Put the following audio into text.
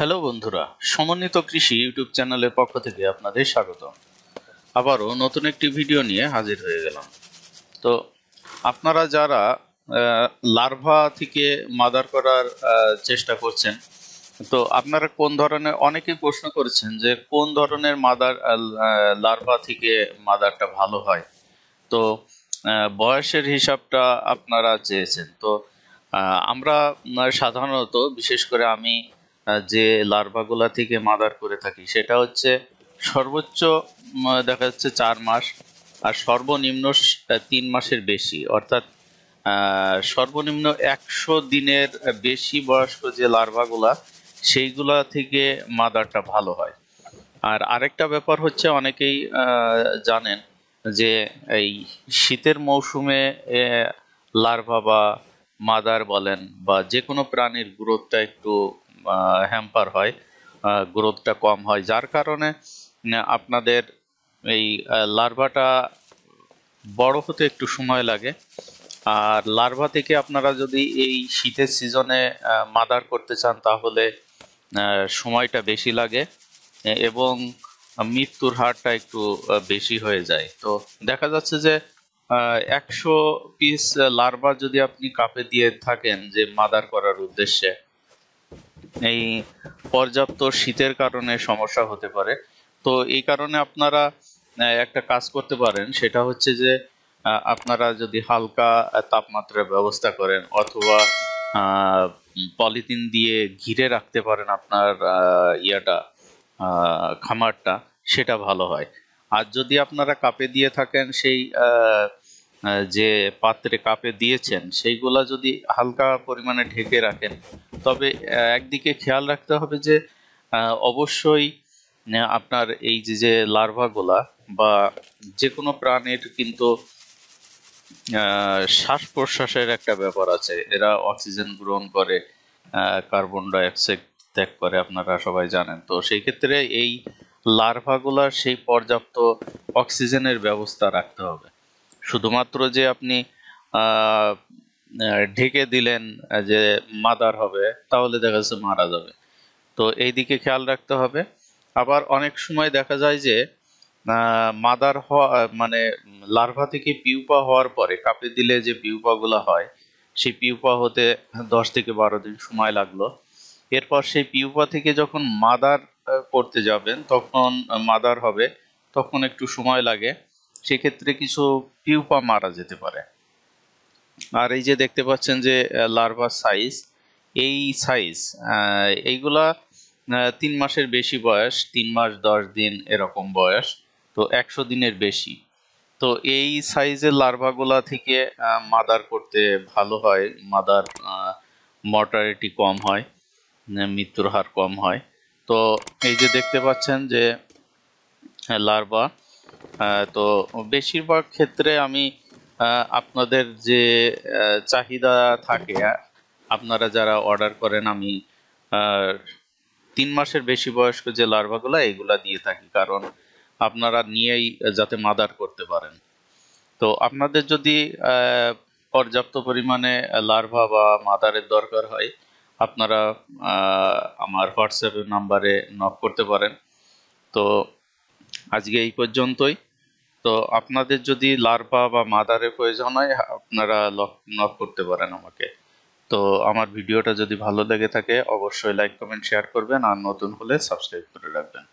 Hello বন্ধুরা, সমন্বিত কৃষি ইউটিউব চ্যানেলের পক্ষ থেকে আপনাদের স্বাগত। আবারও নতুন একটি ভিডিও নিয়ে হাজির হয়ে গেলাম। তো আপনারা যারা লার্ভা থেকে মাদার করার চেষ্টা করছেন, তো আপনারা কোন ধরনের, অনেকেই প্রশ্ন করেছেন যে কোন ধরনের মাদার লার্ভা থেকে মাদারটা ভালো হয়। তো বয়সের হিসাবটা আপনারা চেয়েছেন। তো আমরা সাধারণত, বিশেষ করে আমি যে লার্ভাগুলা থেকে মাদার করে থাকি সেটা হচ্ছে সর্বোচ্চ দেখা যাচ্ছে 4 মাস, আর সর্বনিম্ন 3 মাসের বেশি, অর্থাৎ সর্বনিম্ন 100 দিনের বেশি বয়স্ক যে লার্ভাগুলা সেইগুলা থেকে মাদারটা ভালো হয়। আর আরেকটা ব্যাপার হচ্ছে, অনেকেই জানেন যে এই শীতের মৌসুমে লার্ভা বা মাদার বলেন বা যে কোনো প্রাণীর গ্রোথটা একটু হ্যাম্পার হয়, গ্রোথটা কম হয়, যার কারণে আপনাদের এই লার্ভাটা বড় হতে একটু সময় লাগে। আর লার্ভা থেকে আপনারা যদি এই শীতের সিজনে মাদার করতে চান তাহলে সময়টা বেশি লাগে এবং মৃত্যুর হারটা একটু বেশি হয়ে যায়। তো দেখা যাচ্ছে যে 100 পিস লার্ভা যদি আপনি কাপে দিয়ে থাকেন যে মাদার করার উদ্দেশ্যে, এই পর্যাপ্ত শীতের কারণে সমস্যা হতে পারে। তো এই কারণে আপনারা একটা কাজ করতে পারেন, সেটা হচ্ছে যে আপনারা যদি হালকা তাপমাত্রার ব্যবস্থা করেন অথবা পলিথিন দিয়ে ঘিরে রাখতে পারেন আপনার খামারটা, সেটা ভালো হয়। আর যদি আপনারা কাপে দিয়ে থাকেন, সেই যে পাত্রে কাপে দিয়েছেন সেইগুলা যদি হালকা পরিমাণে ঢেকে রাখেন, তবে একদিকে খেয়াল রাখতে হবে যে অবশ্যই আপনার এই যে লার্ভাগুলা বা যে কোনো প্রাণীর কিন্তু শ্বাস প্রশ্বাসের একটা ব্যাপার আছে। এরা অক্সিজেন গ্রহণ করে, কার্বন ডাইঅক্সাইড ত্যাগ করে, আপনারা সবাই জানেন। তো সেই ক্ষেত্রে এই লার্ভাগুলার সেই পর্যাপ্ত অক্সিজেনের ব্যবস্থা রাখতে হবে। শুধুমাত্র যে আপনি ঢেকে দিলেন যে মাদার হবে, তাহলে দেখা যাচ্ছে মারা যাবে। তো এই দিকে খেয়াল রাখতে হবে। আবার অনেক সময় দেখা যায় যে মাদার হওয়া মানে লার্ভা থেকে পিউপা হওয়ার পরে কাপে দিলে যে পিউপাগুলো হয়, সেই পিউপা হতে 10 থেকে 12 দিন সময় লাগলো। এরপর সেই পিউপা থেকে যখন মাদার করতে যাবেন, তখন মাদার হবে, তখন একটু সময় লাগে। সেক্ষেত্রে কিছু পিউপা মারা যেতে পারে। আর এই যে দেখতে পাচ্ছেন যে লার্ভার সাইজ, এই সাইজ এইগুলা 3 মাসের বেশি বয়স, 3 মাস 10 দিন এরকম বয়স, তো 100 দিনের বেশি। তো এই সাইজের লার্ভাগুলা থেকে মাদার করতে ভালো হয়। মাদার মর্টালিটি কম হয়, মৃত্যুর হার কম হয়। তো এই যে দেখতে পাচ্ছেন যে লার্ভা, তো বেশিরভাগ ক্ষেত্রে আমি আপনাদের যে চাহিদা থাকে, আপনারা যারা অর্ডার করেন, আমি 3 মাসের বেশি বয়স্ক যে লার্ভাগুলা এগুলা দিয়ে থাকি, কারণ আপনারা নিয়েই যাতে মাদার করতে পারেন। তো আপনাদের যদি পর্যাপ্ত পরিমাণে লার্ভা বা মাদারের দরকার হয়, আপনারা আমার হোয়াটসঅ্যাপ নাম্বারে নক করতে পারেন। তো আজকে এই পর্যন্তই। তো আপনাদের যদি লার্ভা বা মাদারের প্রয়োজন হয়, আপনারা নক করতে পারেন আমাকে। তো আমার ভিডিওটা যদি ভালো লেগে থাকে অবশ্যই লাইক কমেন্ট শেয়ার করবেন, আর নতুন হলে সাবস্ক্রাইব করে রাখবেন।